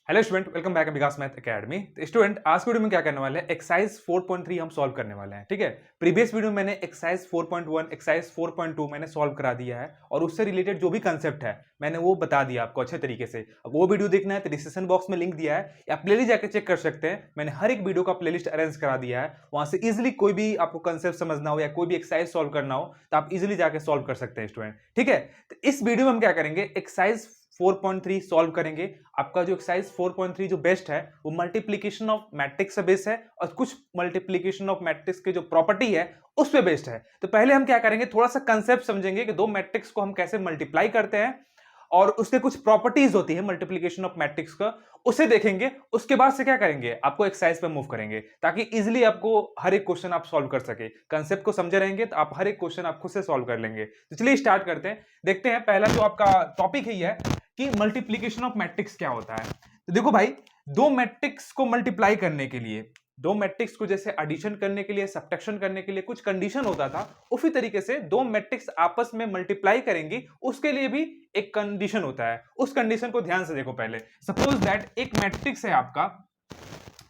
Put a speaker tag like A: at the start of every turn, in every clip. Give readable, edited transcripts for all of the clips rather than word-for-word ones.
A: Hello student, welcome back विकास math academy. तो student, आज की वीडियो में क्या करने वाले हैं, एक्सरसाइज 4.3 हम सॉल्व करने वाले हैं। ठीक है, प्रीवियस वीडियो में मैंने एक्सरसाइज 4.1 एक्सरसाइज 4.2 मैंने सॉल्व करा दिया है और उससे रिलेटेड जो भी कंसेप्ट है मैंने वो बता दिया आपको अच्छे तरीके से। अब वो वीडियो देखना है तो डिस्क्रिप्शन बॉक्स में लिंक दिया है या प्लेलिस्ट जाकर चेक कर सकते हैं। मैंने हर एक वीडियो का प्लेलिस्ट अरेंज करा दिया है, वहां से इजिली कोई भी आपको कंसेप्ट समझना हो या कोई भी एक्सरसाइज सॉल्व करना हो तो आप इजिली जाकर सॉल्व कर सकते हैं स्टूडेंट। ठीक है, तो इस वीडियो में हम क्या करेंगे, एक्सरसाइज 4.3 सॉल्व करेंगे। आपका जो एक्सरसाइज 4.3 जो बेस्ट है वो मल्टीप्लीकेशन ऑफ मैट्रिक्स से बेस्ड है और कुछ मल्टीप्लीकेशन ऑफ मैट्रिक्स के जो प्रॉपर्टी है उस पे बेस्ड है। तो पहले हम क्या करेंगे, थोड़ा सा कंसेप्ट समझेंगे कि दो मैट्रिक्स को हम कैसे मल्टीप्लाई करते हैं और उसके कुछ प्रॉपर्टीज होती है मल्टीप्लीकेशन ऑफ मैट्रिक्स का, उसे देखेंगे। उसके बाद से क्या करेंगे, आपको एक्सरसाइज पे मूव करेंगे ताकि इजीली आपको हर एक क्वेश्चन आप सॉल्व कर सके। कंसेप्ट को समझे रहेंगे तो आप हर एक क्वेश्चन आप खुद से सॉल्व कर लेंगे। तो चलिए स्टार्ट करते हैं। देखते हैं पहला जो आपका टॉपिक है कि मल्टीप्लीकेशन ऑफ मैट्रिक्स क्या होता है। तो देखो भाई, दो मैट्रिक्स को मल्टीप्लाई करने के लिए, दो मैट्रिक्स को जैसे एडिशन करने के लिए, सब्ट्रैक्शन करने के लिए कुछ कंडीशन होता था, उसी तरीके से दो मैट्रिक्स आपस में मल्टीप्लाई करेंगे उसके लिए भी एक कंडीशन होता है। उस कंडीशन को ध्यान से देखो। पहले सपोज दैट एक मैट्रिक्स है आपका,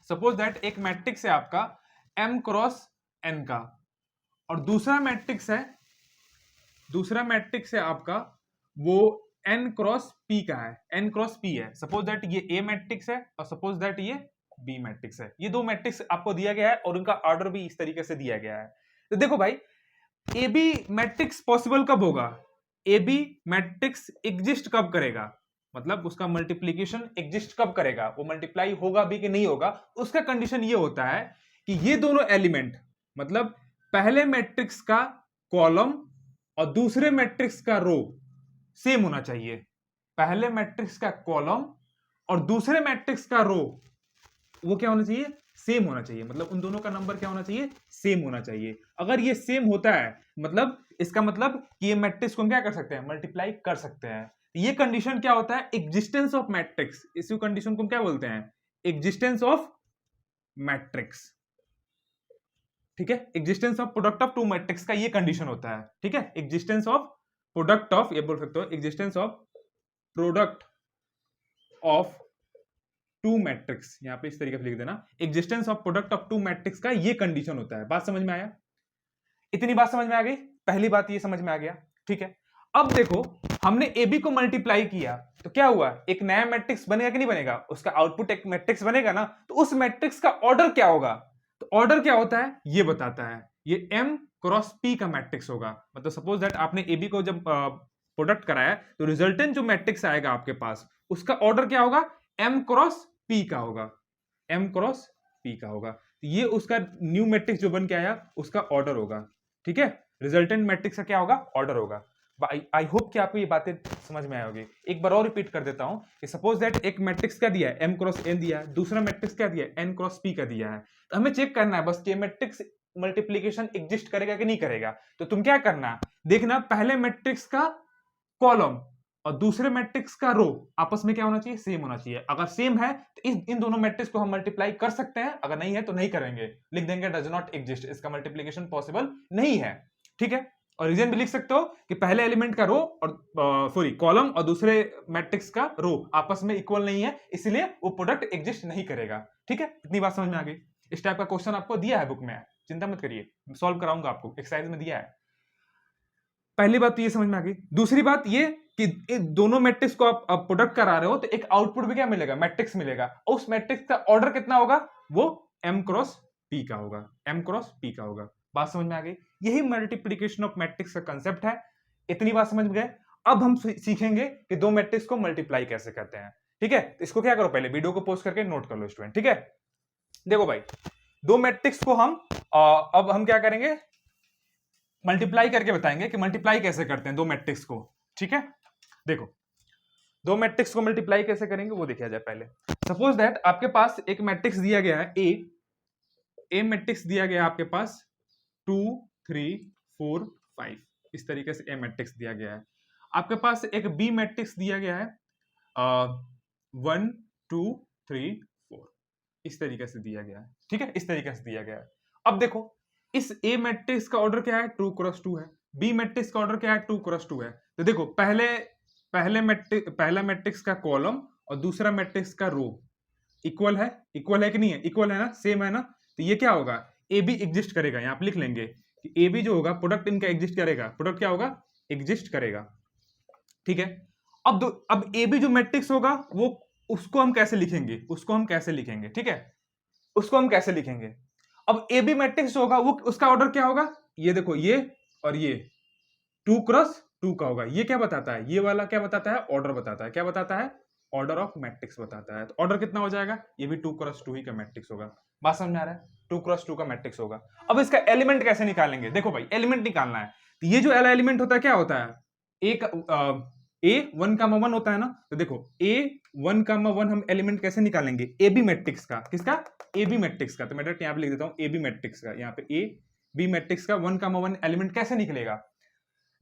A: सपोज दैट एक मैट्रिक्स है आपका m क्रॉस n का, और दूसरा मैट्रिक्स है आपका वो n क्रॉस p का है, n क्रॉस p है। सपोज दैट ये a मैट्रिक्स है और सपोज दैट ये b मैट्रिक्स है। ये दो मैट्रिक्स आपको दिया गया है और उनका ऑर्डर भी इस तरीके से दिया गया है। तो देखो भाई, ए बी मैट्रिक्स पॉसिबल कब होगा, ए बी मैट्रिक्स एग्जिस्ट कब करेगा, मतलब उसका मल्टीप्लीकेशन एग्जिस्ट कब करेगा, वो मल्टीप्लाई होगा भी कि नहीं होगा। उसका कंडीशन ये होता है कि ये दोनों एलिमेंट, मतलब पहले मैट्रिक्स का कॉलम और दूसरे मैट्रिक्स का रो सेम होना चाहिए। पहले मैट्रिक्स का कॉलम और दूसरे मैट्रिक्स का रो वो क्या होना चाहिए, सेम होना चाहिए। मतलब उन दोनों का नंबर क्या होना चाहिए, सेम होना चाहिए। अगर ये सेम होता है मतलब इसका मतलब कि ये मैट्रिक्स को हम क्या कर सकते हैं, मल्टीप्लाई कर सकते हैं। ये कंडीशन क्या होता है, एग्जिस्टेंस ऑफ मैट्रिक्स। इस कंडीशन को हम क्या बोलते हैं, एग्जिस्टेंस ऑफ मैट्रिक्स। ठीक है, existence of product of two matrix का ये कंडीशन होता है। ठीक है, एग्जिस्टेंस ऑफ प्रोडक्ट ऑफ, ये बोल सकते हो existence of product of two matrix. यहां पे इस तरीके से लिख देना, existence of product of two matrix का ये कंडीशन होता है। बात समझ में आया, इतनी बात समझ में आ गई, पहली बात ये समझ में आ गया। ठीक है, अब देखो हमने ए बी को मल्टीप्लाई किया तो क्या हुआ, एक नया मैट्रिक्स बनेगा कि नहीं बनेगा, उसका आउटपुट एक मैट्रिक्स बनेगा ना। तो उस मैट्रिक्स का ऑर्डर क्या होगा, तो ऑर्डर क्या होता है ये बताता है, ये m क्रॉस p का मैट्रिक्स होगा। मतलब सपोज दैट आपने ए बी को जब प्रोडक्ट कराया तो रिजल्टेंट जो मैट्रिक्स आएगा आपके पास उसका ऑर्डर क्या होगा, m क्रॉस p का होगा, m क्रॉस p का होगा। तो ये उसका न्यू मैट्रिक्स जो बन के आया उसका ऑर्डर होगा। ठीक है, रिजल्टेंट मैट्रिक्स का क्या होगा, ऑर्डर होगा। आई होप कि आपको ये बातें समझ में आई होगी। एक बार और रिपीट कर देता हूं कि सपोज दैट एक मैट्रिक्स क्या दिया है, m क्रॉस n दिया है, दूसरा मैट्रिक्स क्या दिया है, n क्रॉस p का दिया है। तो हमें चेक करना है बस कि मैट्रिक्स मल्टीप्लीकेशन एग्जिस्ट करेगा कि नहीं करेगा। तो तुम क्या करना, देखना पहले मैट्रिक्स का कॉलम और दूसरे मैट्रिक्स का रो आपस में क्या होना चाहिए, सेम होना चाहिए। अगर सेम है तो इन दोनों मैट्रिक्स को हम मल्टीप्लाई कर सकते हैं, अगर नहीं है तो नहीं करेंगे, लिख देंगे डज नॉट एग्जिस्ट, इसका मल्टीप्लीकेशन पॉसिबल नहीं है। ठीक है, और रीजन भी लिख सकते हो कि पहले एलिमेंट का रो और सॉरी कॉलम और दूसरे मैट्रिक्स का रो आपस में इक्वल नहीं है, इसलिए वो प्रोडक्ट एग्जिस्ट नहीं करेगा। ठीक है, इतनी बात समझ में आ गई। इस टाइप का क्वेश्चन आपको दिया है बुक में, चिंता मत करिए, सॉल्व कराऊंगा आपको, एक्सरसाइज में दिया है। पहली बात तो ये समझ में आ गई। दूसरी बात ये कि दोनों मैट्रिक्स को आप प्रोडक्ट करा रहे हो तो एक आउटपुट भी क्या मिलेगा, मैट्रिक्स मिलेगा, और उस मैट्रिक्स का ऑर्डर कितना होगा, वो m क्रॉस p का होगा, m क्रॉस p का होगा। बात समझ में आ गई, यही मल्टीप्लीकेशन ऑफ मैट्रिक्स का कंसेप्ट है। इतनी बात समझ में गए। अब हम सीखेंगे कि दो मैट्रिक्स को मल्टीप्लाई कैसे करते हैं। ठीक है, तो इसको क्या करो, पहले वीडियो को पोस्ट करके नोट कर लो स्टूडेंट। ठीक है, देखो भाई, दो मैट्रिक्स को हम अब हम क्या करेंगे, मल्टीप्लाई करके बताएंगे कि मल्टीप्लाई कैसे करते हैं दो मैट्रिक्स को। ठीक है, देखो दो मैट्रिक्स को मल्टीप्लाई कैसे करेंगे वो देखा जाए। पहले सपोज दैट आपके पास एक मैट्रिक्स दिया गया है ए मैट्रिक्स दिया गया है आपके पास 2 3 4 5, इस तरीके से ए मैट्रिक्स दिया गया है। आपके पास एक बी मैट्रिक्स दिया गया है 1 2 3 4, इस तरीके से दिया गया है। ठीक है, इस तरीके से दिया गया है। अब देखो इस ए मैट्रिक्स का ऑर्डर क्या है, 2 क्रॉस 2 है, बी मैट्रिक्स का ऑर्डर क्या है, 2 क्रॉस 2 है। तो देखो पहला मैट्रिक्स का कॉलम और दूसरा मैट्रिक्स का रो इक्वल है कि नहीं है? इक्वल है ना, सेम है ना, तो ये क्या होगा, ए बी एग्जिस्ट करेगा। यहाँ पे लिख लेंगे कि ए बी जो होगा प्रोडक्ट इनका एग्जिस्ट करेगा, प्रोडक्ट क्या होगा, एग्जिस्ट करेगा। ठीक है, अब ए बी जो मैट्रिक्स होगा वो, उसको हम कैसे लिखेंगे, ठीक है, उसको हम कैसे लिखेंगे। अब ए बी मैट्रिक्स होगा वो, उसका ऑर्डर क्या होगा, ये देखो, ये और ये 2x2 का होगा। ये क्या बताता है, ये वाला क्या बताता है, ऑर्डर बताता है। क्या बताता है, ऑर्डर ऑफ मैट्रिक्स बताता है। तो ऑर्डर कितना हो जाएगा, ये भी 2x2 ही का मैट्रिक्स होगा। बात समझ में आ रहा है, 2x2 का मैट्रिक्स होगा। अब इसका एलिमेंट कैसे निकालेंगे, देखो भाई एलिमेंट निकालना है, तो ये जो एलिमेंट होता है क्या होता है, ए 1,1 होता है ना। तो देखो ए 1,1 हम एलिमेंट कैसे निकालेंगे, ए बी मैट्रिक्स का, किसका, ए बी मैट्रिक्स का। तो मैं डायरेक्ट यहाँ पे लिख देता हूँ ए बी मैट्रिक्स का, यहाँ पे ए बी मैट्रिक्स का 1,1 एलिमेंट कैसे निकलेगा।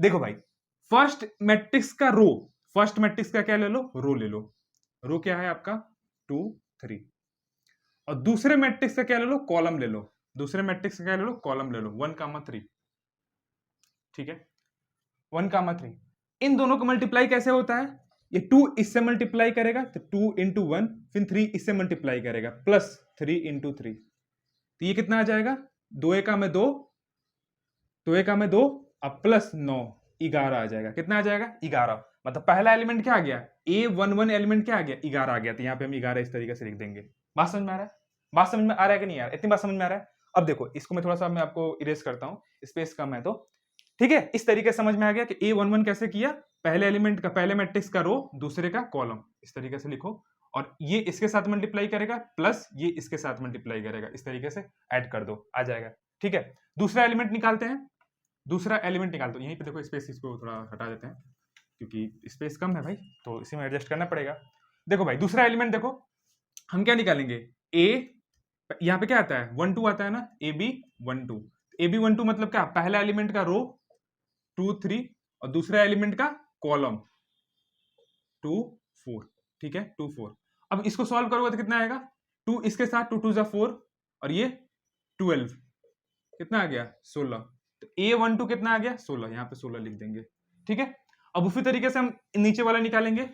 A: देखो भाई, फर्स्ट मैट्रिक्स का रो, फर्स्ट मैट्रिक्स का क्या ले लो, रो ले लो। रो क्या है आपका 2 3, और दूसरे मैट्रिक्स का क्या ले लो, कॉलम ले लो। दूसरे मैट्रिक्स का क्या ले लो, कॉलम ले लो, 1,3। ठीक है, 1,3। इन दोनों को मल्टीप्लाई कैसे होता है, ये 2 इससे मल्टीप्लाई करेगा तो 2 इंटू 1, फिर 3 इससे मल्टीप्लाई करेगा प्लस 3 इंटू 3, तो ये कितना आ जाएगा, 2 एका में 2, 2 एका में 2, अब प्लस 9, 11 आ जाएगा। कितना आ जाएगा, 11। मतलब पहला एलिमेंट क्या आ गया, A11 एलिमेंट क्या आ गया, 11 आ गया। तो यहाँ पे हम 11 इस तरीके से लिख देंगे। बात समझ में आ रहा है, बात समझ में आ रहा है कि नहीं आ रहा है, इतनी बात समझ में आ रहा है। अब देखो इसको मैं थोड़ा सा मैं आपको इरेज करता हूँ, स्पेस कम है तो ठीक है। इस तरीके से समझ में आ गया कि A11 कैसे किया, पहले एलिमेंट का, पहले मैट्रिक्स का रो, दूसरे का कॉलम, इस तरीके से लिखो, और ये इसके साथ मल्टीप्लाई करेगा प्लस ये इसके साथ मल्टीप्लाई करेगा, इस तरीके से ऐड कर दो, आ जाएगा। ठीक है, दूसरा एलिमेंट निकालते हैं, दूसरा एलिमेंट निकाल दो। यहीं पे देखो स्पेस, इसको थोड़ा हटा देते हैं क्योंकि स्पेस कम है भाई, तो इसी में एडजस्ट करना पड़ेगा। देखो भाई दूसरा एलिमेंट देखो, हम क्या निकालेंगे, ए, यहाँ पे क्या आता है 1 2 आता है ना, ए बी 1 2। ए बी 1 2 मतलब क्या, पहला एलिमेंट का रो 2 3 और दूसरा एलिमेंट का कॉलम 2 4। ठीक है, 2 4। अब इसको सॉल्व करोगे तो कितना आएगा, 2 इसके साथ 2 2 4 और ये 12, कितना आ गया 16। तो A12 कितना आ गया 16, यहाँ पे 16 लिख देंगे। ठीक है, अब उसी तरीके से हम नीचे वाला निकालेंगे।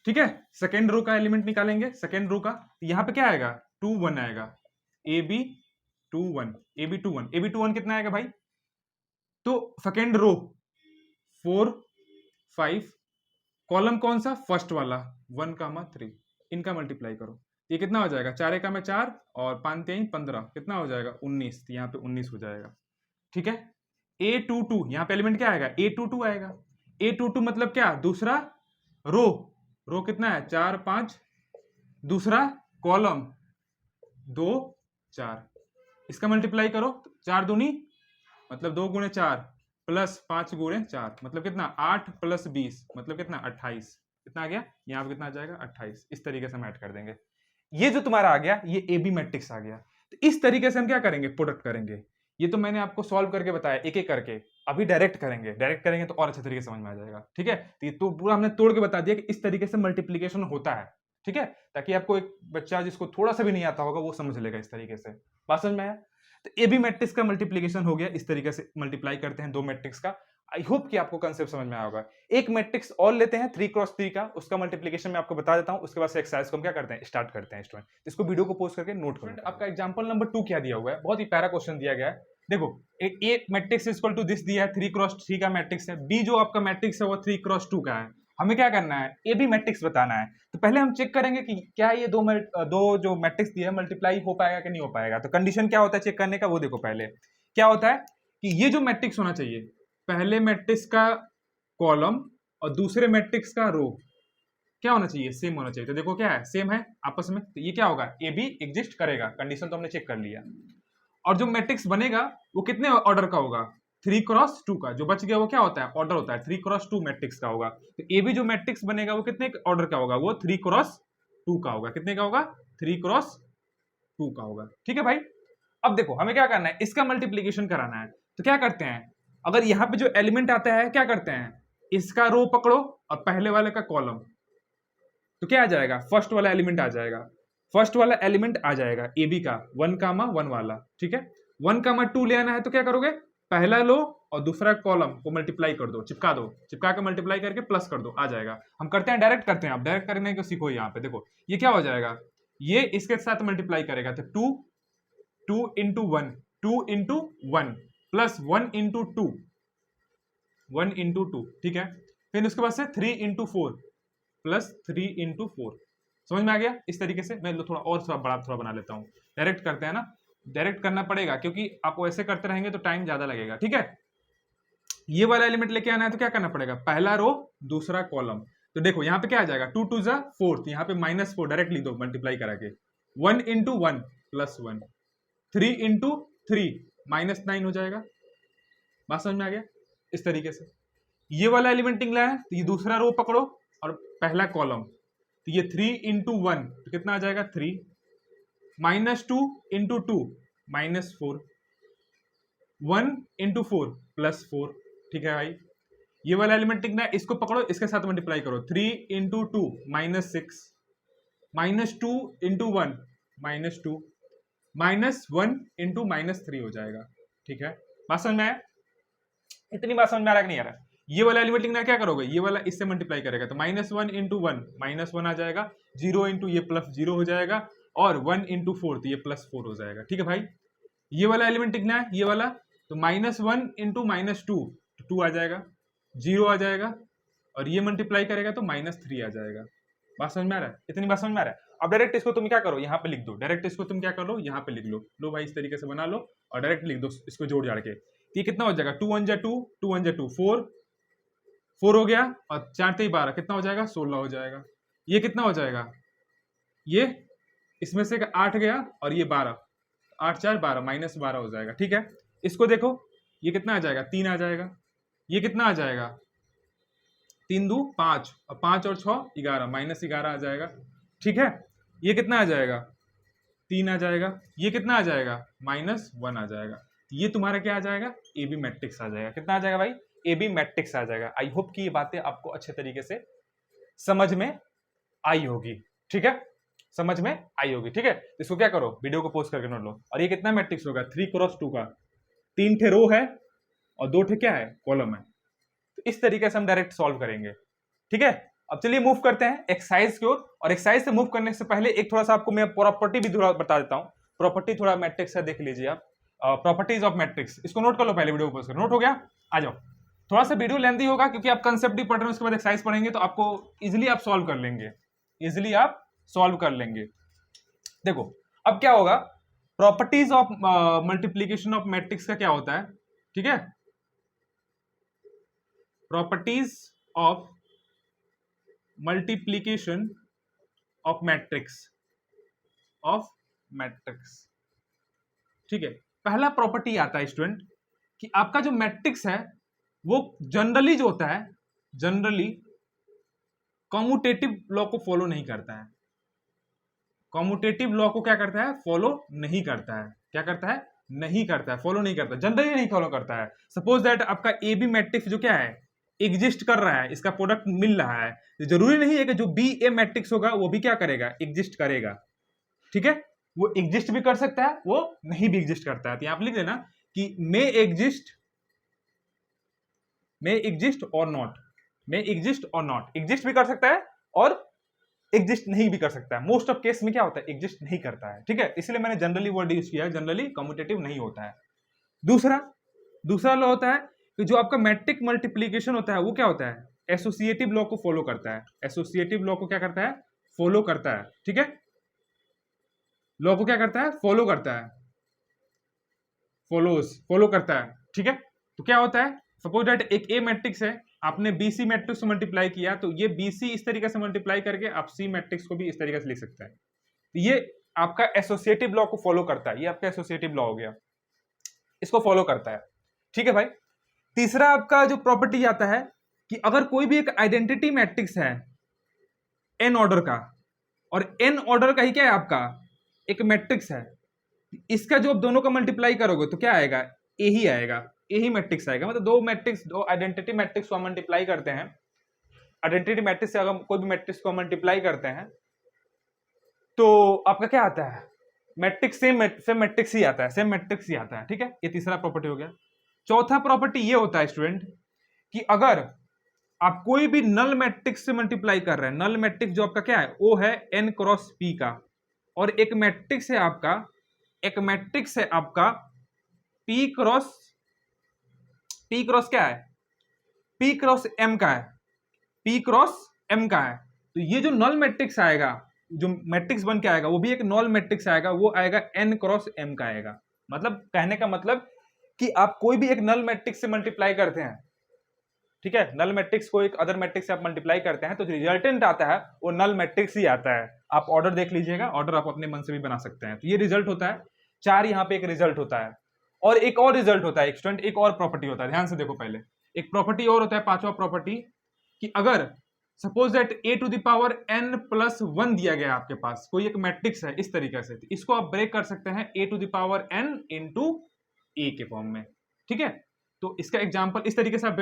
A: ठीक है, सेकेंड रो का एलिमेंट निकालेंगे, सेकेंड रो का, तो यहाँ पे क्या आएगा 2 1 आएगा, AB 2 1, AB 2 1, AB 2 1 कितना आएगा भाई, तो सेकेंड रो 4 5, कॉलम कौन सा, फर्स्ट वाला 1,3, इनका मल्टीप्लाई करो, ये कितना हो जाएगा, 4 एका में 4 और 5 3 15, कितना हो जाएगा 19, तो यहाँ पे 19 हो जाएगा। ठीक है, A22 यहाँ पे एलिमेंट क्या आएगा, A22 आएगा। A22 मतलब क्या, दूसरा रो, रो कितना है 4 5, दूसरा कॉलम 2 4, इसका मल्टीप्लाई करो, 4 दूनी मतलब 2 गुणे 4 प्लस 5 गुणे 4 मतलब कितना 8 प्लस 20 मतलब कितना 28, कितना आ गया, यहाँ पे कितना आ जाएगा 28। इस तरीके से हम ऐड कर देंगे। ये जो तुम्हारा आ गया ये ए बी मैट्रिक्स आ गया। तो इस तरीके से हम क्या करेंगे, प्रोडक्ट करेंगे। ये तो मैंने आपको सॉल्व करके बताया एक एक करके, अभी डायरेक्ट करेंगे, डायरेक्ट करेंगे तो और अच्छे तरीके से समझ में आ जाएगा। ठीक है, तो ये तो पूरा हमने तोड़ के बता दिया कि इस तरीके से मल्टीप्लीकेशन होता है। ठीक है, ताकि आपको एक बच्चा जिसको थोड़ा सा भी नहीं आता होगा वो समझ लेगा इस तरीके से। बात समझ में आया, तो ए बी मैट्रिक्स का मल्टीप्लीकेशन हो गया, इस तरीके से मल्टीप्लाई करते हैं दो मैट्रिक्स का। आई होप कि आपको कंसेप्ट समझ में आया होगा। एक मैट्रिक्स और लेते हैं 3x3 का, उसका मल्टीप्लिकेशन मैं आपको बता देता हूं, उसके बाद से एक्सरसाइज को हम क्या करते हैं, स्टार्ट करते हैं स्टूडेंट। इसको वीडियो को पोस्ट करके नोट करें। आपका एग्जांपल नंबर 2 क्या दिया हुआ है, बहुत ही प्यारा क्वेश्चन दिया गया है। देखो एक मैट्रिक्स इक्वल टू दिस दिया है, 3x3 का मैट्रिक्स है। बी जो आपका मैट्रिक्स है वो 3x2 का है। हमें क्या करना है, ए बी मैट्रिक्स बताना है। तो पहले हम चेक करेंगे कि क्या ये दो जो मैट्रिक्स दिया है मल्टीप्लाई हो पाएगा कि नहीं हो पाएगा। तो कंडीशन क्या होता है चेक करने का, वो देखो पहले क्या होता है कि ये जो मैट्रिक्स होना चाहिए, पहले मैट्रिक्स का कॉलम और दूसरे मैट्रिक्स का रो क्या होना चाहिए, सेम होना चाहिए। तो देखो क्या है, सेम है आपस में, तो ये क्या होगा, ए बी एग्जिस्ट करेगा। कंडीशन तो हमने चेक कर लिया। और जो मैट्रिक्स बनेगा वो कितने ऑर्डर का होगा, 3x2 का। जो बच गया वो क्या होता है, ऑर्डर होता है, 3x2 मैट्रिक्स का होगा। तो ए बी जो मैट्रिक्स बनेगा वो कितने ऑर्डर का होगा, वो 3x2 का होगा। कितने का होगा, 3x2 का होगा। ठीक है भाई, अब देखो हमें क्या करना है, इसका मल्टीप्लीकेशन कराना है। तो क्या करते हैं, अगर यहाँ पे जो एलिमेंट आता है क्या करते हैं, इसका रो पकड़ो और पहले वाले का कॉलम, तो क्या आ जाएगा, फर्स्ट वाला एलिमेंट आ जाएगा। फर्स्ट वाला एलिमेंट आ जाएगा ए बी का 1,1 वाला। ठीक है, 1,2 ले आना है तो क्या करोगे, पहला लो और दूसरा कॉलम को मल्टीप्लाई कर दो, चिपका दो, चिपका के मल्टीप्लाई करके प्लस कर दो, आ जाएगा। हम करते हैं डायरेक्ट करते हैं, आप डायरेक्ट करने को सीखो। यहाँ पे देखो ये क्या हो जाएगा, ये इसके साथ मल्टीप्लाई करेगा तो 2 into 1, 2 into 1 plus 1 into 2, 1 into 2, ठीक है। फिर उसके बाद से 3 इंटू 4 प्लस 3 इंटू 4। समझ में आ गया? इस तरीके से मैं थोड़ा और बड़ा थोड़ा बना लेता हूँ। डायरेक्ट करते हैं ना, डायरेक्ट करना पड़ेगा क्योंकि आप ऐसे करते रहेंगे तो टाइम ज्यादा लगेगा, ठीक है। ये वाला एलिमेंट लेके आना है तो क्या करना पड़ेगा, पहला रो दूसरा कॉलम। तो देखो यहाँ पे क्या आ जाएगा, 2 2 जा 4, यहाँ पे -4 डायरेक्ट लिख दो मल्टीप्लाई करा के। 1 इंटू 1 प्लस 1, 3 इंटू 3 -9 हो जाएगा। बात समझ में आ गया? इस तरीके से ये वाला एलिमेंट निकला है तो ये दूसरा रो पकड़ो और पहला कॉलम, तो ये 3 इंटू 1 तो कितना आ जाएगा 3, -2 इंटू 2 -4, 1 इंटू 4 प्लस 4, ठीक है भाई। ये वाला एलिमेंट निकला है, इसको पकड़ो, इसके साथ मल्टीप्लाई करो, 3 इंटू 2 -6, -2 इंटू 1 -2, -1 इंटू -3 हो जाएगा, ठीक है। बात समझ में आया? इतनी बात समझ में आ रहा है कि नहीं आ रहा? ये वाला एलिमेंट लिखना क्या करोगे, ये वाला इससे मल्टीप्लाई करेगा तो -1 इंटू 1 -1 आ जाएगा, 0 इंटू ये +0 हो जाएगा, और 1 इंटू 4 तो ये +4 हो जाएगा, ठीक है भाई। ये वाला एलिमेंट लिखना है, ये वाला, तो -1 इंटू -2 तो 2 आ जाएगा, 0 आ जाएगा, और ये मल्टीप्लाई करेगा तो -3 आ जाएगा। बात समझ में आ रहा है? इतनी बात समझ में आ रहा है? अब डायरेक्ट इसको तुम क्या करो, यहाँ पे लिख दो, डायरेक्ट इसको तुम क्या कर लो, यहाँ पे लिख लो भाई, इस तरीके से बना लो और डायरेक्ट लिख दो इसको जोड़ जाड़ के। ये कितना हो जाएगा, 2 1 जा 2, 2 1 जा 2, 4 हो गया, और 4 3 12 कितना हो जाएगा, 16 हो जाएगा। ये कितना हो जाएगा, ये इसमें से 8 गया और ये 12, 8 4 12 -12 हो जाएगा, ठीक है। इसको देखो, ये कितना आ जाएगा, 3 आ जाएगा। ये कितना आ जाएगा, 3 2 5, और 5 और 6 11, -11 आ जाएगा, ठीक है। ये कितना आ जाएगा, 3 आ जाएगा। ये कितना आ जाएगा, -1 आ जाएगा। ये तुम्हारा क्या आ जाएगा, ए बी मैट्रिक्स आ जाएगा। कितना आ जाएगा भाई, ए बी मैट्रिक्स आ जाएगा। आई होप कि ये बातें आपको अच्छे तरीके से समझ में आई होगी, ठीक है, समझ में आई होगी, ठीक है। इसको क्या करो, वीडियो को पोस्ट करके नोट लो। और ये कितना मैट्रिक्स होगा, 3 क्रॉस 2 का, 3 ठे रो है और 2 ठे क्या है, कॉलम है। तो इस तरीके से हम डायरेक्ट सॉल्व करेंगे, ठीक है। अब चलिए मूव करते हैं एक्सरसाइज की ओर, और एक्सरसाइज से मूव करने से पहले एक थोड़ा सा आपको मैं प्रॉपर्टी भी थोड़ा बता देता हूं। प्रॉपर्टी थोड़ा मैट्रिक्स है, देख लीजिए आप, प्रॉपर्टीज ऑफ मैट्रिक्स, इसको नोट कर लो पहले, वीडियो को पोस्ट कर। नोट हो गया? आ जाओ। थोड़ा सा वीडियो लेंथी होगा क्योंकि आप कंसेप्ट भी पढ़ रहे हैं, उसके बाद एक्सरसाइज पढ़ेंगे तो आपको इजिली आप सॉल्व कर लेंगे, इजिली आप सॉल्व कर लेंगे। देखो अब क्या होगा, properties of multiplication of matrix का क्या होता है, ठीक है। Properties of multiplication of matrix, ठीक है। पहला प्रॉपर्टी आता है स्टूडेंट कि आपका जो मैट्रिक्स है वो जनरली जो होता है, जनरली कॉम्यूटेटिव लॉ को फॉलो नहीं करता है। कॉम्यूटेटिव लॉ को क्या करता है, फॉलो नहीं करता है। क्या करता है, नहीं करता है, फॉलो नहीं करता, जनरली नहीं फॉलो करता है। सपोज दैट आपका ए बी मैट्रिक्स जो क्या है, एग्जिस्ट कर रहा है, इसका प्रोडक्ट मिल रहा है, तो जरूरी नहीं है कि जो बी ए मैट्रिक्स होगा वो भी क्या करेगा, एग्जिस्ट करेगा, ठीक है। वो एग्जिस्ट भी कर सकता है, वो नहीं भी एग्जिस्ट करता है। तो यहां पर लिख देना कि मे एग्जिस्ट और नॉट, मे एग्जिस्ट और नॉट, एग्जिस्ट भी कर सकता है और एग्जिस्ट नहीं भी कर सकता है। मोस्ट ऑफ केस में क्या होता है, एग्जिस्ट नहीं करता है, ठीक है। इसलिए मैंने जनरली वर्ड यूज किया है, जनरली कम्यूटेटिव नहीं होता है। दूसरा लॉ होता है कि जो आपका मैट्रिक मल्टीप्लीकेशन होता है वो क्या होता है, एसोसिएटिव लॉ को फॉलो करता है। एसोसिएटिव लॉ को क्या करता है, फॉलो करता है, ठीक है। लॉ को क्या करता है, फॉलो करता है, फॉलो करता है, ठीक है। तो क्या होता है, सपोज दैट एक ए मैट्रिक्स है, आपने बीसी मैट्रिक्स से मल्टीप्लाई किया, तो ये बीसी इस तरीके से मल्टीप्लाई करके आप सी मैट्रिक्स को भी इस तरीके से लिख सकते हैं। तो ये आपका एसोसिएटिव लॉ को फॉलो करता है, ये आपका एसोसिएटिव लॉ हो गया, इसको फॉलो करता है, ठीक है भाई। तीसरा आपका जो प्रॉपर्टी आता है कि अगर कोई भी एक आइडेंटिटी मैट्रिक्स है एन ऑर्डर का, और एन ऑर्डर का ही क्या है आपका एक मैट्रिक्स है, इसका जो आप दोनों का मल्टीप्लाई करोगे तो क्या आएगा, ए ही आएगा, ए ही मैट्रिक्स आएगा। मतलब दो आइडेंटिटी मैट्रिक्स को हम मल्टीप्लाई करते हैं, आइडेंटिटी मैट्रिक्स से अगर कोई भी मैट्रिक्स को मल्टीप्लाई करते हैं तो आपका क्या आता है, मैट्रिक्स सेम मैट्रिक्स ही आता है, सेम मैट्रिक्स ही आता है, ठीक है। ये तीसरा प्रॉपर्टी हो गया। चौथा प्रॉपर्टी ये होता है स्टूडेंट कि अगर आप कोई भी नल मैट्रिक्स से मल्टीप्लाई कर रहे हैं, नल मैट्रिक्स जो आपका क्या है वो है n क्रॉस p का, और एक मैट्रिक्स है आपका p क्रॉस क्या है, p क्रॉस m का है, p क्रॉस m का है। तो ये जो नल मैट्रिक्स आएगा, जो मैट्रिक्स बन के आएगा वो भी एक नल मैट्रिक्स आएगा, वो आएगा n क्रॉस m का आएगा। मतलब कहने का मतलब कि आप कोई भी एक नल मैट्रिक्स से मल्टीप्लाई करते हैं, ठीक है, नल मैट्रिक्स को एक अदर मैट्रिक्स से आप मल्टीप्लाई करते हैं तो जो रिजल्टेंट आता है वो नल मैट्रिक्स ही आता है। आप ऑर्डर देख लीजिएगा, ऑर्डर आप अपने मन से भी बना सकते हैं। तो ये रिजल्ट होता है 4, यहाँ पे एक रिजल्ट होता है, और एक और रिजल्ट होता है स्टूडेंट, एक और प्रॉपर्टी होता है, ध्यान से देखो। पहले एक प्रॉपर्टी और होता है, पांचवा प्रॉपर्टी, कि अगर suppose that a to the power n plus 1 दिया गया है आपके पास, कोई एक मैट्रिक्स है इस तरीके से, तो इसको आप ब्रेक कर सकते हैं a to the power n into a के फॉर्म में, ठीक है। तो इसका एग्जांपल इस तरीके से आप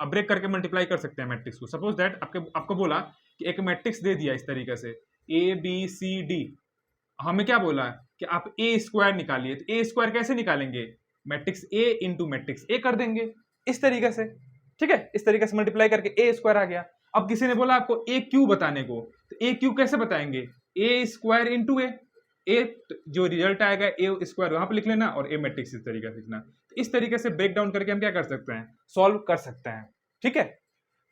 A: ब्रेक करके मल्टीप्लाई कर सकते हैं मैट्रिक्स को। सपोज दैट आपको बोला कि एक मैट्रिक्स दे दिया इस तरीके से a b c d, हमें क्या बोला है कि आप a स्क्वायर निकालिए, तो a स्क्वायर कैसे निकालेंगे, matrix a into matrix a कर देंगे इस तरीके से, ठीक है। इस तरीके से मल्टीप्लाई करके a स्क्वायर आ गया। अब किसी ने बोला आपको a क्यूब बताने को, तो a क्यूब कैसे बताएंगे, a स्क्वायर इंटू ए, जो रिजल्ट आएगा ए स्क्वायर वहां पे लिख लेना और ए मैट्रिक्स इस तरीके से लिखना। तो इस तरीके से ब्रेक डाउन करके हम क्या कर सकते हैं, सॉल्व कर सकते हैं, ठीक है।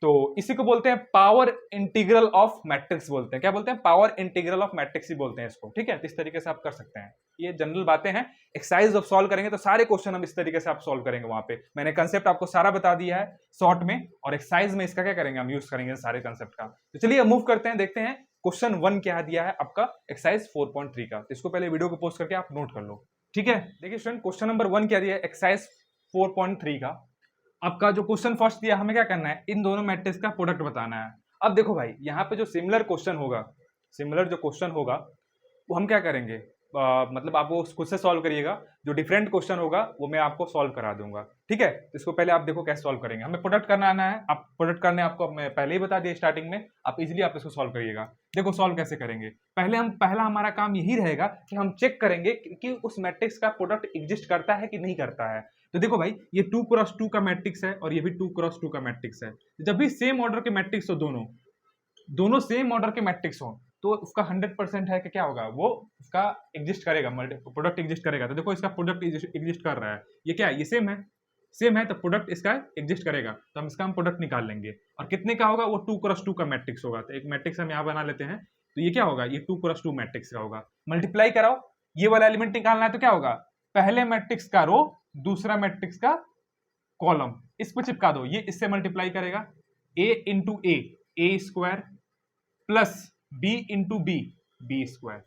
A: तो इसी को बोलते हैं पावर इंटीग्रल ऑफ मैट्रिक्स बोलते हैं, क्या बोलते हैं, पावर इंटीग्रल ऑफ मैट्रिक्स ही बोलते हैं इसको, ठीक है। तो इस तरीके से आप कर सकते हैं, ये जनरल बातें हैं। एक्सरसाइज जब सॉल्व करेंगे तो सारे क्वेश्चन हम इस तरीके से आप सॉल्व करेंगे, वहां पे मैंने कंसेप्ट आपको सारा बता दिया है शॉर्ट में, और एक्सरसाइज में इसका क्या करेंगे, हम यूज करेंगे सारे कंसेप्ट का। तो चलिए मूव करते हैं, देखते हैं क्वेश्चन 1 क्या दिया है आपका एक्सरसाइज 4.3 का। तो इसको पहले वीडियो को पोस्ट करके आप नोट कर लो, ठीक है। देखिए स्टूडेंट, क्वेश्चन नंबर 1 क्या दिया है एक्सरसाइज 4.3 का। आपका जो क्वेश्चन फर्स्ट दिया, हमें क्या करना है, इन दोनों मैट्रिक्स का प्रोडक्ट बताना है। अब देखो भाई, यहाँ पे जो सिमिलर क्वेश्चन होगा, सिमिलर जो क्वेश्चन होगा वो हम क्या करेंगे, मतलब आप वो खुद से सॉल्व करिएगा, जो डिफरेंट क्वेश्चन होगा वो मैं आपको सॉल्व करा दूंगा, ठीक है। तो इसको पहले आप देखो कैसे सॉल्व करेंगे, हमें प्रोडक्ट करना आना है, आप प्रोडक्ट करने आपको मैं पहले ही बता दिया स्टार्टिंग में, आप इजीली आप इसको सॉल्व करिएगा। देखो सॉल्व कैसे करेंगे, पहला हमारा काम यही रहेगा कि हम चेक करेंगे कि उस मैट्रिक्स का प्रोडक्ट एग्जिस्ट करता है कि नहीं करता है। तो देखो भाई, ये 2 क्रॉस 2 का मैट्रिक्स है और ये भी 2 क्रॉस 2 का मैट्रिक्स है। जब भी सेम ऑर्डर के मैट्रिक्स हो, दोनों सेम ऑर्डर के मैट्रिक्स हो, तो उसका 100% है कि क्या होगा, वो उसका एग्जिस्ट करेगा, प्रोडक्ट एग्जिस्ट करेगा। तो देखो इसका प्रोडक्ट एग्जिस्ट कर रहा है, ये क्या है, ये सेम है तो प्रोडक्ट इसका एग्जिस्ट करेगा, तो हम इसका प्रोडक्ट निकाल लेंगे। और कितने का होगा, वो 2 क्रॉस 2 का मैट्रिक्स होगा। तो एक मैट्रिक्स हम यहाँ बना लेते हैं, तो ये क्या होगा, ये 2 क्रॉस 2 मैट्रिक्स का होगा। मल्टीप्लाई कराओ, ये वाला एलिमेंट निकालना है, तो क्या होगा, पहले मैट्रिक्स का रो, दूसरा मैट्रिक्स का कॉलम, इस पर चिपका दो, ये इससे मल्टीप्लाई करेगा, a into A square plus b into B square.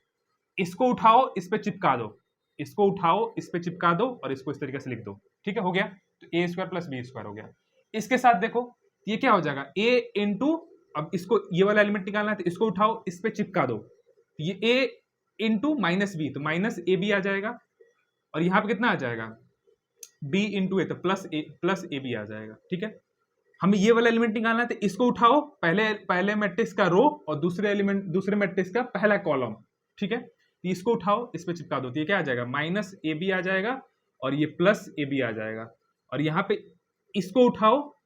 A: इसको उठाओ, इस पे चिपका दो, इसको उठाओ, इस पे चिपका दो, और इसको इस तरीके से लिख दो, ठीक है, हो गया। तो ए स्क्वायर प्लस बी स्क्वायर हो गया। इसके साथ देखो ये क्या हो जाएगा, a इंटू, अब इसको ये वाला एलिमेंट निकालना है, तो इसको उठाओ, इस पे चिपका दो, ये a इंटू माइनस बी, तो माइनस ए बी आ जाएगा, और यहाँ पे कितना आ जाएगा, b इंटू ए, तो प्लस ए बी आ जाएगा, ठीक है। हमें ये वाला एलिमेंट निकालना है, तो इसको उठाओ, पहले मैट्रिक्स का रो और दूसरे मैट्रिक्स का पहला कॉलम, ठीक है। तो इसको उठाओ, इस पे चिपका दो, तो ये क्या आ जाएगा, माइनस ए बी आ जाएगा, और ये प्लस ए बी आ जाएगा। और यहाँ पे इसको उठाओ,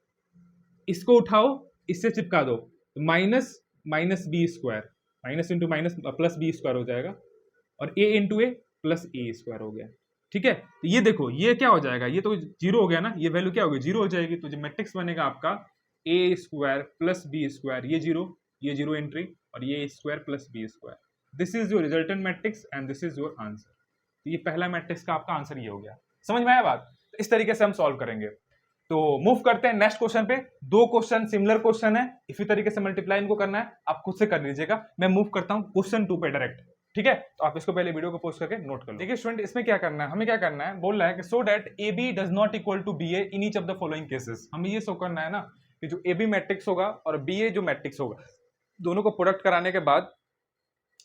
A: इससे चिपका दो, तो minus B square, minus into minus plus B square हो जाएगा, और A into A plus A square हो गया, ठीक है। तो ये देखो ये क्या हो जाएगा, ये तो जीरो हो गया ना, ये वैल्यू क्या होगी, जीरो हो जाएगी। तो जो मैट्रिक्स बनेगा आपका A square plus B square, ये जीरो एंट्री, और ये square plus B square, this is your resultant matrix and this is your answer. तो ये पहला मैट्रिक्स का आपका आंसर ये हो गया। समझ में आया बात? तो इस तरीके से हम सॉल्व करेंगे। तो मूव करते हैं नेक्स्ट क्वेश्चन पे। 2 क्वेश्चन सिमिलर क्वेश्चन है, इसी तरीके से मल्टीप्लाई इनको करना है, आप खुद से कर लीजिएगा। मैं मूव करता हूं क्वेश्चन 2 पे डायरेक्ट, ठीक है। तो आप इसको पहले वीडियो को पोस्ट करके नोट कर लो। देखिए स्टूडेंट, इसमें क्या करना है, हमें क्या करना है, बोल रहा है कि so that A B does not equal to B A in each of the following cases. हमें ये शो करना है ना कि जो ए बी मैट्रिक्स होगा और बी ए जो मैट्रिक्स होगा, दोनों को प्रोडक्ट कराने के बाद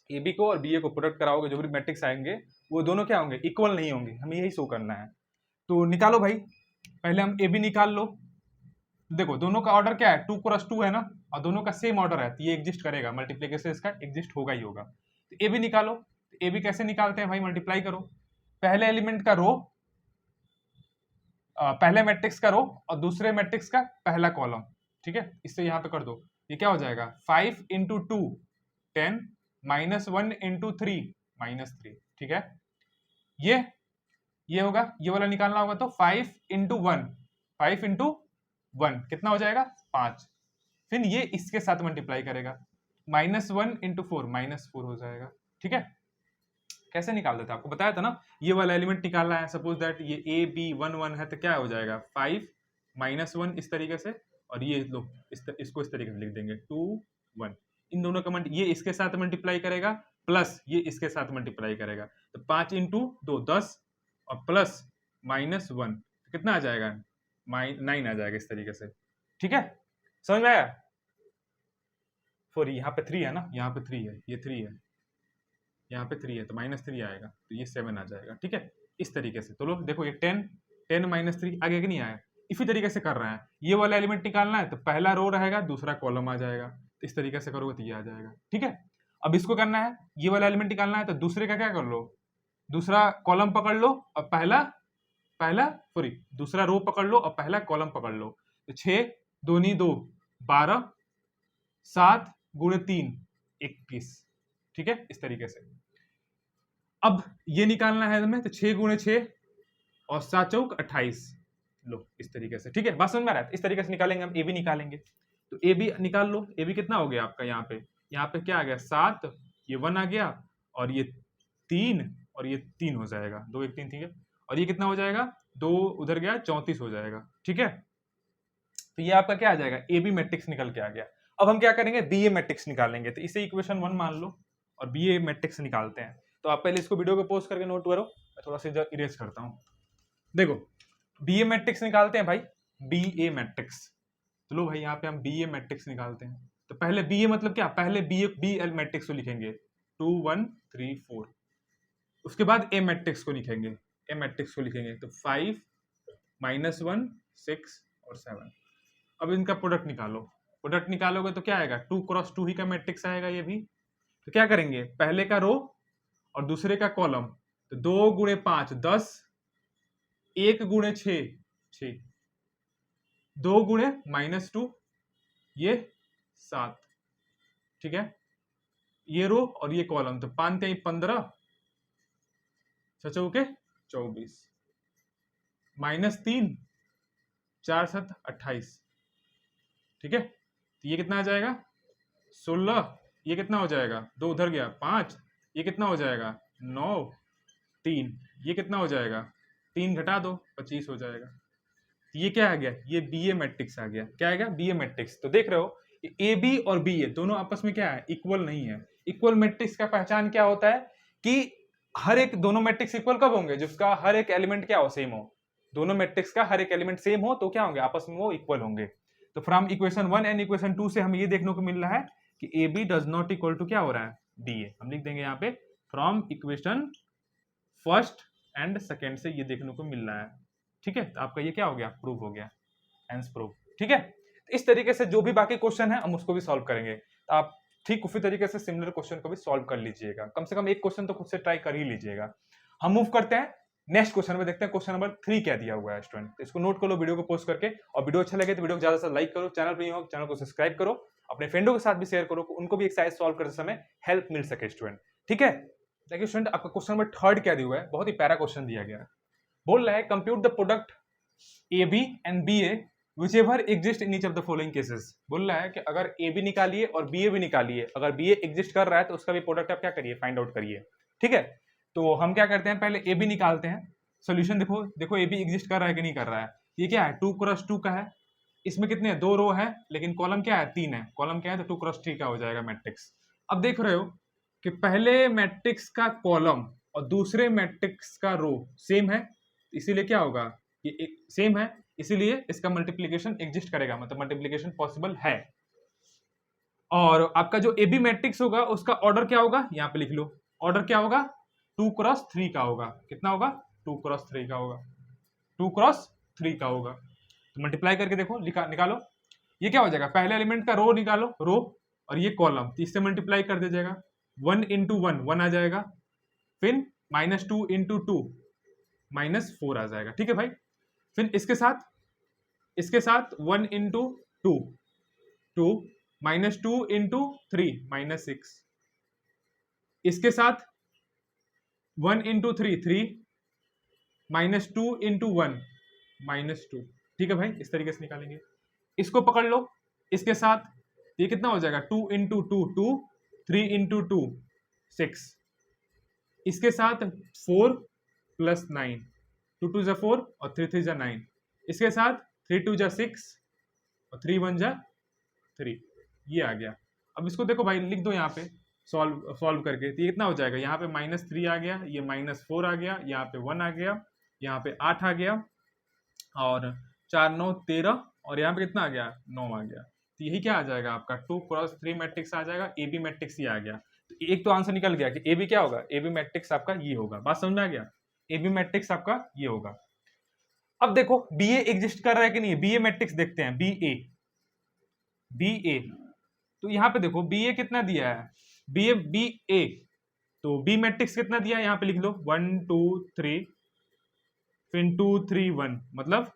A: ए बी को और बी ए को प्रोडक्ट कराओगे, जो भी मैट्रिक्स आएंगे वो दोनों क्या होंगे, इक्वल नहीं होंगे। हमें यही शो करना है। तो निकालो भाई, पहले हम ए बी निकाल लो। देखो दोनों का ऑर्डर क्या है, 2 क्रॉस 2 है ना, और दोनों का सेम ऑर्डर है, तो ये एग्जिस्ट करेगा, मल्टीप्लिकेशन इसका एग्जिस्ट होगा ही होगा। तो ए बी निकालो। तो ए बी कैसे निकालते हैं भाई, मल्टीप्लाई करो, पहले एलिमेंट का रो पहले मैट्रिक्स का रो और दूसरे मैट्रिक्स का पहला कॉलम, ठीक है, इससे यहाँ पे कर दो, ये क्या हो जाएगा 5 इंटू 2 10 -1 इंटू 3 -3, ठीक है। ये होगा, ये वाला निकालना होगा तो 5 इंटू 1 5 इंटू 1 कितना हो जाएगा 5, फिर ये इसके साथ मल्टीप्लाई करेगा -1 इंटू 4 -4 हो जाएगा, ठीक है। कैसे निकाल देते हैं, आपको बताया था ना, ये वाला एलिमेंट निकालना है, सपोज दैट ये ए बी 1 1 है तो क्या हो जाएगा 5 -1 इस तरीके से, और ये लो इसको इस तरीके से लिख देंगे 2 1, इन दोनों का ये इसके साथ मल्टीप्लाई करेगा प्लस ये इसके साथ मल्टीप्लाई करेगा, तो 5 इंटू 2 10 और प्लस -1 तो कितना आ जाएगा 9 आ जाएगा इस तरीके से, ठीक है, समझ में आया। सॉरी यहाँ पे 3 है ना, यहाँ पे 3 है, ये 3 है, यहाँ पे 3 है तो -3 आएगा, तो ये 7 आ जाएगा, ठीक है, इस तरीके से। तो लो देखो ये 10 -3 आगे कि नहीं आया, इसी तरीके से कर रहे हैं। ये वाला एलिमेंट निकालना है तो पहला रो रहेगा दूसरा कॉलम आ जाएगा, तो इस तरीके से करोगे तो ये आ जाएगा, ठीक है। अब इसको करना है, ये वाला एलिमेंट निकालना है तो दूसरे का क्या कर लो, दूसरा कॉलम पकड़ लो और सॉरी दूसरा रो पकड़ लो और पहला कॉलम पकड़ लो, तो 6 2 2 12 7 गुणे 3 21, ठीक है, इस तरीके से। अब ये निकालना है हमें तो 6 गुणे 6 और 7 चौक 28, लो इस तरीके से, ठीक है, बात समझ में आ रहा है। इस तरीके से निकालेंगे हम, ए बी निकालेंगे, तो ए बी निकाल लो, ए बी कितना हो गया आपका, यहाँ पे क्या आ गया 7, ये 1 आ गया और ये 3 और ये 3 हो जाएगा, 2 1 3, ठीक है, और ये कितना हो जाएगा 2 उधर गया 34 हो जाएगा, ठीक है। तो ये आपका क्या आ जाएगा, ए बी मैट्रिक्स निकल के आ गया। अब हम क्या करेंगे, बी ए मैट्रिक्स निकालेंगे, तो इसे इक्वेशन 1 मान लो और बी ए मैट्रिक्स निकालते हैं। तो आप पहले इसको वीडियो को पॉज करके नोट करो, मैं थोड़ा सा इरेज करता हूँ। देखो बी ए मैट्रिक्स निकालते हैं भाई, बी ए मैट्रिक्स, तो लो भाई यहाँ पे हम बी ए मैट्रिक्स निकालते हैं। तो पहले बी ए मतलब क्या, पहले बी एल मैट्रिक्स को लिखेंगे 2 1 3 4, उसके बाद ए मैट्रिक्स को लिखेंगे, ए मैट्रिक्स को लिखेंगे तो 5 -1 6 और 7। अब इनका प्रोडक्ट निकालो, प्रोडक्ट निकालोगे तो क्या आएगा 2 क्रॉस 2 ही का मैट्रिक्स आएगा ये भी। तो क्या करेंगे, पहले का रो और दूसरे का कॉलम, तो 2 गुणे 5 10, 1 गुणे 6 6, 2 गुणे -2 ये 7, ठीक है, ये रो और ये कॉलम, तो 5 3 15 6 चौके 24, -3 4 7 28, ठीक है। तो ये कितना आ जाएगा 16, ये कितना हो जाएगा 2 उधर गया 5, ये कितना हो जाएगा 9 3, ये कितना हो जाएगा 3 घटा दो 25 हो जाएगा। तो ये क्या आ गया, ये बी ए मैट्रिक्स आ गया, क्या आ गया बी ए मैट्रिक्स। तो देख रहे हो ए बी और बी ए दोनों आपस में क्या है, इक्वल नहीं है। इक्वल मैट्रिक्स का पहचान क्या होता है कि हर एक, दोनों मैट्रिक्स इक्वल कब होंगे, जिसका हर एक एलिमेंट क्या हो, सेम हो। दोनों मैट्रिक्स का हर एक एलिमेंट सेम हो तो क्या होंगे, आपस में वो इक्वल होंगे। तो फ्रॉम इक्वेशन 1 एंड इक्वेशन 2 से हमें ये देखने को मिल रहा है कि A B does not equal to क्या हो रहा है, डी ए। हम लिख देंगे यहाँ पे from equation first and second से ये देखने को मिल रहा है, ठीक है। तो आपका ये क्या हो गया, प्रूव हो गया, हेंस प्रूव, ठीक है। तो इस तरीके से जो भी बाकी क्वेश्चन है हम उसको भी सॉल्व करेंगे। तो आप ठीक उसी तरीके से सिमिलर क्वेश्चन को भी सॉल्व कर लीजिएगा, कम से कम एक क्वेश्चन तो खुद से ट्राई कर ही लीजिएगा। हम मूव करते हैं नेक्स्ट क्वेश्चन में, देखते हैं क्वेश्चन नंबर 3 क्या दिया हुआ है स्टूडेंट। तो इसको नोट कर लो वीडियो को पोस्ट करके, और वीडियो अच्छा लगे तो वीडियो को ज्यादा से लाइक करो, चैनल पर नहीं हो चैनल को सब्सक्राइब करो, अपने फ्रेंडों के साथ भी शेयर करो, उनको भी एक्सरसाइज सॉल्व करते समय हेल्प मिल सके स्टूडेंट, ठीक है। देखिए स्टूडेंट आपका क्वेश्चन नंबर 3 क्या दिया हुआ है, बहुत ही प्यारा क्वेश्चन दिया गया है। बोल रहा है compute the product A B and B A whichever exist in each of the following cases। बोल रहा है कि अगर ए बी निकालिए और बी ए भी निकालिए, अगर बी ए एग्जिस्ट कर रहा है तो उसका भी प्रोडक्ट आप क्या करिए, फाइंड आउट करिए, ठीक है। तो हम क्या करते हैं, पहले ए बी निकालते हैं। सोल्यूशन देखो, देखो ए बी एग्जिस्ट कर रहा है कि नहीं कर रहा है। ये क्या है 2 क्रॉस 2 का है, इसमें कितने 2 रो है लेकिन कॉलम क्या है 3 है, कॉलम क्या है तो 2 क्रॉस 3 का हो जाएगा मैट्रिक्स। अब देख रहे हो कि पहले मैट्रिक्स का कॉलम और दूसरे मैट्रिक्स का रो सेम है, इसीलिए क्या होगा, ये सेम है, इसीलिए इसका मल्टीप्लिकेशन एग्जिस्ट करेगा, मतलब मल्टीप्लिकेशन पॉसिबल है। और आपका जो ए बी मैट्रिक्स होगा उसका ऑर्डर क्या होगा, यहाँ पे लिख लो, ऑर्डर क्या होगा 2 क्रॉस 3 का होगा। कितना होगा 2 क्रॉस 3 का होगा, 2 क्रॉस 3 का होगा। तो मल्टीप्लाई करके देखो, निकालो, ये क्या हो जाएगा, पहले एलिमेंट का रो निकालो, रो और ये कॉलम, तो इससे मल्टीप्लाई कर दीजिएगा, 1 इंटू 1 1 आ जाएगा, फिर -2 इंटू 2 -4 आ जाएगा, ठीक है भाई। फिर इसके साथ 1 इंटू 2 2 माइनस 2 इंटू 3 -6, इसके साथ 1 इंटू 3 3 -2 इंटू 1 -2। ठीक है भाई, इस तरीके से निकालेंगे। इसको पकड़ लो, इसके साथ ये कितना हो जाएगा 2 इंटू 2 2, 3 इंटू 2 6, इसके साथ 4 प्लस 9, 2 2 जा 4 और 3 3 जा 9, इसके साथ 3 2 जा 6 और 3 1 जा 3, ये आ गया। अब इसको देखो भाई, लिख दो यहाँ पे सॉल्व करके, तो ये कितना हो जाएगा, यहाँ पे -3 आ गया, ये -4 आ गया, यहाँ पे 1 आ गया, यहाँ पे 8 आ गया, और 4 9 13, और यहाँ पे कितना आ गया 9 आ गया। तो यही क्या आ जाएगा आपका 2 क्रॉस 3 मैट्रिक्स आ जाएगा, ए बी मैट्रिक्स ये आ गया। तो एक तो आंसर निकल गया कि ए बी क्या होगा, ए बी मैट्रिक्स आपका ये होगा। बात समझ में आ गया, ए बी मैट्रिक्स आपका ये होगा। अब देखो बी ए एग्जिस्ट कर रहा है कि नहीं, बी ए मैट्रिक्स देखते हैं, बी ए। तो यहाँ पे देखो बी ए कितना दिया है, बी ए, तो बी मैट्रिक्स कितना दिया है यहाँ पे लिख लो 1 2 3 फिर 2 3 1, मतलब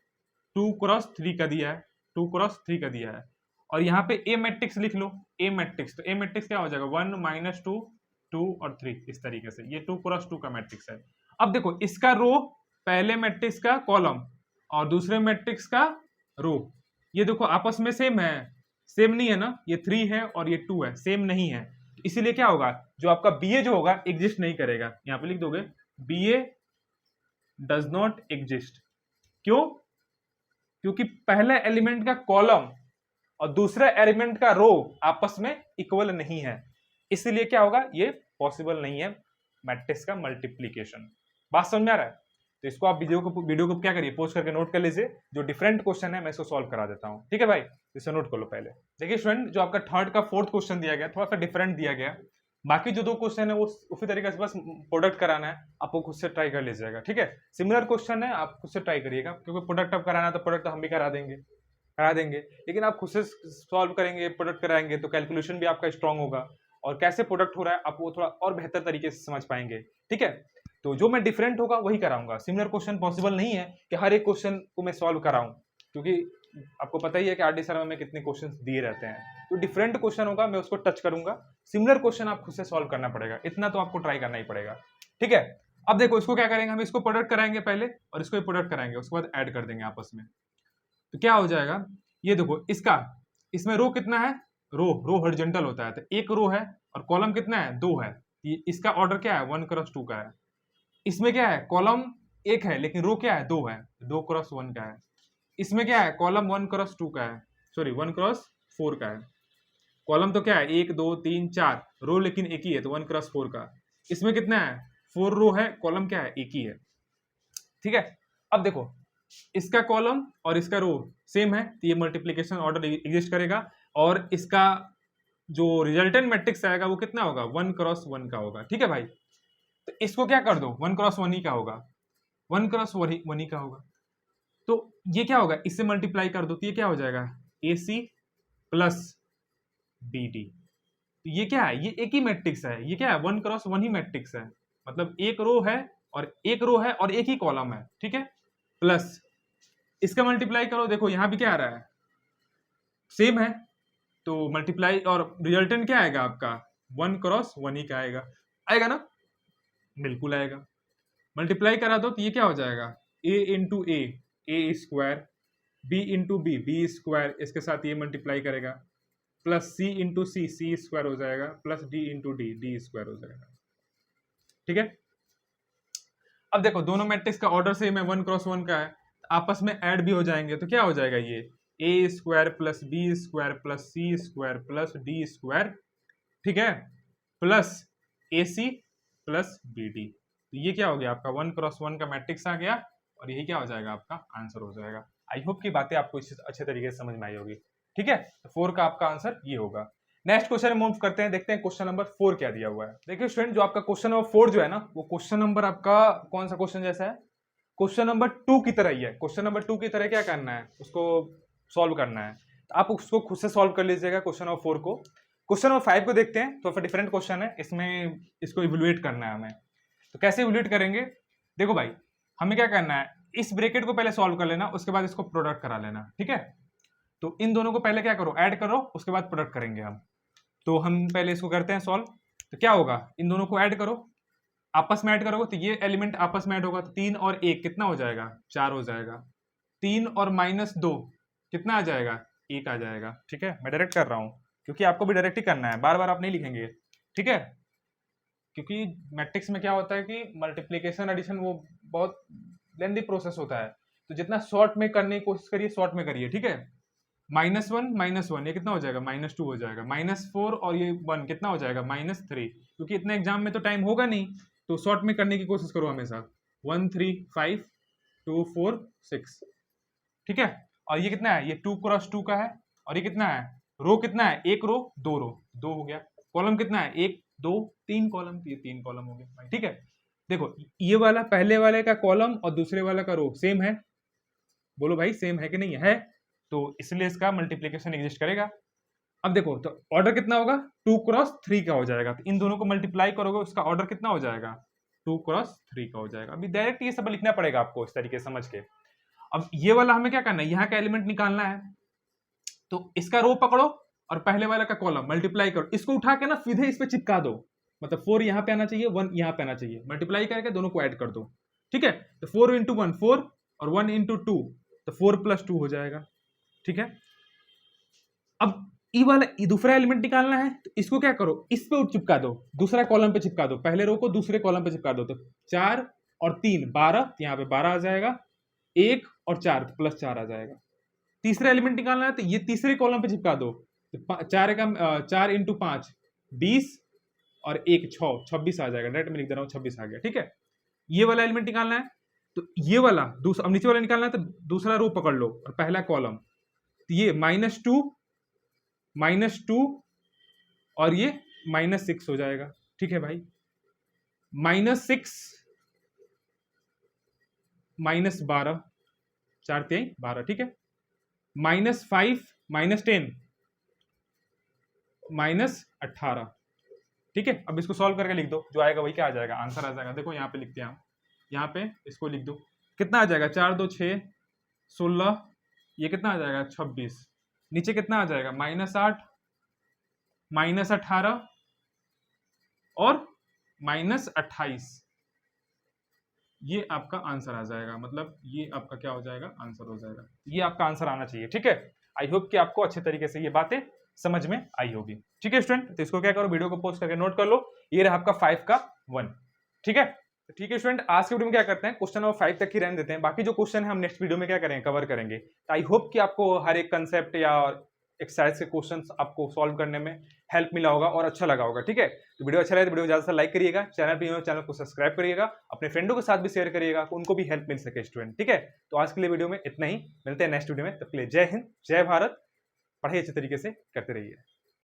A: 2 क्रॉस 3 का दिया है, 2 क्रॉस 3 का दिया है। और यहाँ पे ए मैट्रिक्स लिख लो, ए मैट्रिक्स, तो ए मैट्रिक्स क्या हो जाएगा 1 -2 2 और 3, इस तरीके से ये 2 क्रॉस 2 का मैट्रिक्स है। अब देखो इसका रो पहले मैट्रिक्स का कॉलम और दूसरे मैट्रिक्स का रो, ये देखो आपस में सेम है, सेम नहीं है ना, ये 3 है और ये 2 है, सेम नहीं है, इसीलिए क्या होगा, जो आपका बी ए जो होगा एग्जिस्ट नहीं करेगा। यहाँ पे लिख दोगे B A does not exist. क्यों? क्योंकि पहले एलिमेंट का कॉलम और दूसरे एलिमेंट का रो आपस में इक्वल नहीं है, इसलिए क्या होगा, ये पॉसिबल नहीं है मैट्रिक्स का मल्टीप्लीकेशन। बात समझ में आ रहा है? तो इसको आप वीडियो को क्या करिए, पोस्ट करके नोट कर लीजिए, जो डिफरेंट क्वेश्चन है मैं इसको सॉल्व करा देता हूं। ठीक है भाई, इसे नोट कर लो पहले। देखिए स्टूडेंट, जो आपका थर्ड का फोर्थ क्वेश्चन दिया गया थोड़ा सा डिफरेंट दिया गया, बाकी जो 2 क्वेश्चन है वो उसी तरीके से बस प्रोडक्ट कराना है, आपको खुद से ट्राई कर लीजिएगा। ठीक है, सिमिलर क्वेश्चन है, आप खुद से ट्राई करिएगा, क्योंकि प्रोडक्ट अब कराना है तो प्रोडक्ट तो हम भी करा देंगे, लेकिन आप खुद से सॉल्व करेंगे, प्रोडक्ट कराएंगे तो कैलकुलेशन भी आपका स्ट्रांग होगा, और कैसे प्रोडक्ट हो रहा है आप वो थोड़ा और बेहतर तरीके से समझ पाएंगे। ठीक है, तो जो मैं डिफरेंट होगा वही कराऊंगा, सिमिलर क्वेश्चन पॉसिबल नहीं है कि हर एक क्वेश्चन को मैं सॉल्व कराऊं, क्योंकि आपको पता ही है कि आरडी शर्मा में कितने क्वेश्चन दिए रहते हैं। तो डिफरेंट क्वेश्चन होगा, मैं उसको टच करूंगा, सिमिलर क्वेश्चन आप खुद से सॉल्व करना पड़ेगा, इतना तो आपको ट्राई करना ही पड़ेगा। ठीक है, अब देखो इसको क्या करेंगे, हम इसको प्रोडक्ट कराएंगे पहले और इसको भी प्रोडक्ट कराएंगे, उसके बाद ऐड कर देंगे आपस में। तो क्या हो जाएगा, ये देखो इसमें रो कितना है, रो हॉरिजॉन्टल होता है, तो एक रो है और कॉलम कितना है 2 है, इसका ऑर्डर क्या है 1 क्रॉस 2 का है। इसमें क्या है, कॉलम 1 है लेकिन रो क्या है 2 है, 2 क्रॉस 1 का है। इसमें क्या है, कॉलम 1 क्रॉस 2 का है, सॉरी 1 क्रॉस 4 का है। कॉलम तो क्या है 1 2 3 4, रो लेकिन एक ही है, तो 1 क्रॉस 4 का। इसमें कितना है 4 रो है, कॉलम क्या है एक ही है। ठीक है, अब देखो इसका कॉलम और इसका रो सेम है, तो ये मल्टीप्लिकेशन ऑर्डर एग्जिस्ट करेगा, और इसका जो रिजल्टेंट मैट्रिक्स आएगा वो कितना होगा 1 क्रॉस 1 का होगा। ठीक है भाई, तो इसको क्या कर दो 1 क्रॉस 1 ही का होगा, 1 क्रॉस 1 ही का होगा। तो ये क्या होगा, इससे मल्टीप्लाई कर दो, तो ये क्या हो जाएगा AC प्लस BD। तो ये क्या है, ये एक ही मैट्रिक्स है, ये क्या है 1 क्रॉस 1 ही मैट्रिक्स है, मतलब एक रो है और एक ही कॉलम है। ठीक है, प्लस इसका मल्टीप्लाई करो, देखो यहां भी क्या आ रहा है सेम है, तो मल्टीप्लाई और रिजल्टेंट क्या आएगा आपका 1 क्रॉस 1 ही का आएगा ना, बिल्कुल आएगा। मल्टीप्लाई करा दो तो ये क्या हो जाएगा a into A square, b into B square, इसके साथ ये मल्टीप्लाई करेगा, plus c into C square हो जाएगा, plus d into D square हो जाएगा। ठीक है, अब देखो दोनों मैट्रिक्स का ऑर्डर सेम है, 1 क्रॉस 1 का है, आपस में ऐड भी हो जाएंगे, तो क्या हो जाएगा ये a square plus B square plus C square plus D square, ठीक है, प्लस AC प्लस BD। तो ये क्या हो गया आपका 1 क्रॉस 1 का मैट्रिक्स आ गया, और यही क्या हो जाएगा आपका आंसर हो जाएगा। आई होप की बातें आपको अच्छे तरीके से समझ में आई होगी। ठीक है, तो 4 का आपका आंसर ये होगा। नेक्स्ट क्वेश्चन मूव करते हैं, देखते हैं क्वेश्चन नंबर 4 क्या दिया हुआ है। देखिए स्टूडेंट, जो आपका क्वेश्चन नंबर 4 जो है ना, वो क्वेश्चन नंबर आपका कौन सा क्वेश्चन जैसा है, क्वेश्चन नंबर 2 की तरह ही है। क्वेश्चन नंबर 2 की तरह क्या करना है, उसको सॉल्व करना है, तो आप उसको खुद से सॉल्व कर लीजिएगा क्वेश्चन नंबर 4 को। क्वेश्चन नंबर 5 को देखते हैं, तो फिर डिफरेंट क्वेश्चन है, इसमें इसको इवैल्यूएट करना है हमें। तो कैसे इवैल्यूएट करेंगे, देखो भाई हमें क्या करना है, इस ब्रैकेट को पहले सॉल्व कर लेना, उसके बाद इसको प्रोडक्ट करा लेना, ठीक है। तो इन दोनों को पहले क्या करो, ऐड करो, उसके बाद प्रोडक्ट करेंगे हम। तो हम पहले इसको करते हैं सॉल्व। तो क्या होगा, इन दोनों को ऐड करो, आपस में ऐड करोगे तो ये एलिमेंट आपस में ऐड होगा, तो 3 और 1 कितना हो जाएगा, 4 हो जाएगा। 3 और -2 कितना आ जाएगा, 1 आ जाएगा, ठीक है। मैं डायरेक्ट कर रहा हूं क्योंकि आपको भी डायरेक्ट ही करना है, बार बार आप नहीं लिखेंगे, ठीक है। क्योंकि मैट्रिक्स में क्या होता है कि मल्टीप्लीकेशन एडिशन वो बहुत लेंदी प्रोसेस होता है, तो जितना शॉर्ट में करने की कोशिश करिए, शॉर्ट में करिए, ठीक है। -1 ये कितना हो जाएगा, -2 हो जाएगा। -4 और ये 1 कितना हो जाएगा, -3। क्योंकि इतना एग्जाम में तो टाइम होगा नहीं, तो शॉर्ट में करने की कोशिश करो हमेशा। 1 3 5 2 4 6, ठीक है। और ये कितना है, ये 2 क्रॉस 2 का है। और ये कितना है, रो कितना है, 1 रो 2 रो, 2 हो गया। कॉलम कितना है, 1 2 3 कॉलम, ये 3 कॉलम हो गया, ठीक है। देखो ये वाला पहले वाले का कॉलम और दूसरे वाला का रो सेम है, बोलो भाई सेम है कि नहीं है, तो इसलिए इसका मल्टीप्लीकेशन एग्जिस्ट करेगा। अब देखो तो ऑर्डर कितना होगा, 2 क्रॉस 3 का हो जाएगा। तो इन दोनों को मल्टीप्लाई करोगे, उसका ऑर्डर कितना हो जाएगा, 2 क्रॉस 3 का हो जाएगा। अभी डायरेक्ट ये सब लिखना पड़ेगा आपको इस तरीके से समझ के। अब ये वाला हमें क्या करना है, यहाँ का एलिमेंट निकालना है, तो इसका रो पकड़ो और पहले वाला का कॉलम मल्टीप्लाई करो, इसको उठा के ना सीधे इस पे चिपका दो, मतलब 4 यहाँ पे आना चाहिए, 1 यहाँ पे आना चाहिए, मल्टीप्लाई करके दोनों को ऐड कर दो, ठीक है। तो 4 × 1 4 और 1 × 2, तो 4 + 2 हो जाएगा, ठीक है। अब ई वाला दूसरा एलिमेंट निकालना है, तो इसको क्या करो, इस पे चिपका दो, दूसरा कॉलम पे चिपका दो, पहले रो को दूसरे कॉलम पे चिपका दो। तो 4 और 3 12, यहाँ पे 12 आ जाएगा, 1 और 4 तो +4 आ जाएगा। तीसरा एलिमेंट निकालना है, तो ये तीसरे कॉलम पे चिपका दो। तो 4 × 5 20 और 1 6 26 आ जाएगा, डायरेक्ट में लिख दे रहा हूँ 26 आ गया, ठीक है। ये वाला एलिमेंट निकालना है, तो ये वाला अब नीचे वाला निकालना है, तो दूसरा रो पकड़ लो और पहला कॉलम, तो ये -2 और ये -6 हो जाएगा, ठीक है भाई। -6 -12 4 3 12, ठीक है। -5 -10 -18, ठीक है। अब इसको सॉल्व करके लिख दो, जो आएगा वही क्या आ जाएगा, आंसर आ जाएगा। देखो यहाँ पे लिखते हैं हम, यहाँ पे इसको लिख दो, कितना आ जाएगा, 4 2 6 16, ये कितना आ जाएगा 26, नीचे कितना आ जाएगा -8 -18 और -28, ये आपका आंसर आ जाएगा, मतलब ये आपका क्या हो जाएगा, आंसर हो जाएगा। ये आपका आंसर आना चाहिए, ठीक है। आई होप कि आपको अच्छे तरीके से ये बातें समझ में आई होगी, ठीक है स्टूडेंट। तो इसको क्या करो, वीडियो को पोस्ट करके नोट कर लो, ये रहा आपका 5 का 1, ठीक है। तो ठीक है स्टूडेंट, आज के वीडियो में क्या करते हैं, क्वेश्चन नंबर 5 तक ही रहने देते हैं, बाकी जो क्वेश्चन है हम नेक्स्ट वीडियो में क्या करेंगे, कवर करेंगे। तो आई होप कि आपको हर एक कंसेप्ट या एक्सरसाइज के क्वेश्चंस आपको सॉल्व करने में हेल्प मिला होगा और अच्छा लगा होगा, ठीक है। तो वीडियो अच्छा लगे तो वीडियो को ज्यादा से लाइक करिएगा, चैनल पे चैनल को सब्सक्राइब करिएगा, अपने फ्रेंडों के साथ भी शेयर करिएगा, उनको भी हेल्प मिल सके स्टूडेंट, ठीक है। तो आज के लिए वीडियो में इतना ही, मिलते हैं नेक्स्ट वीडियो में, तब के लिए जय हिंद जय भारत, पढ़ाई अच्छे तरीके से करते रहिए।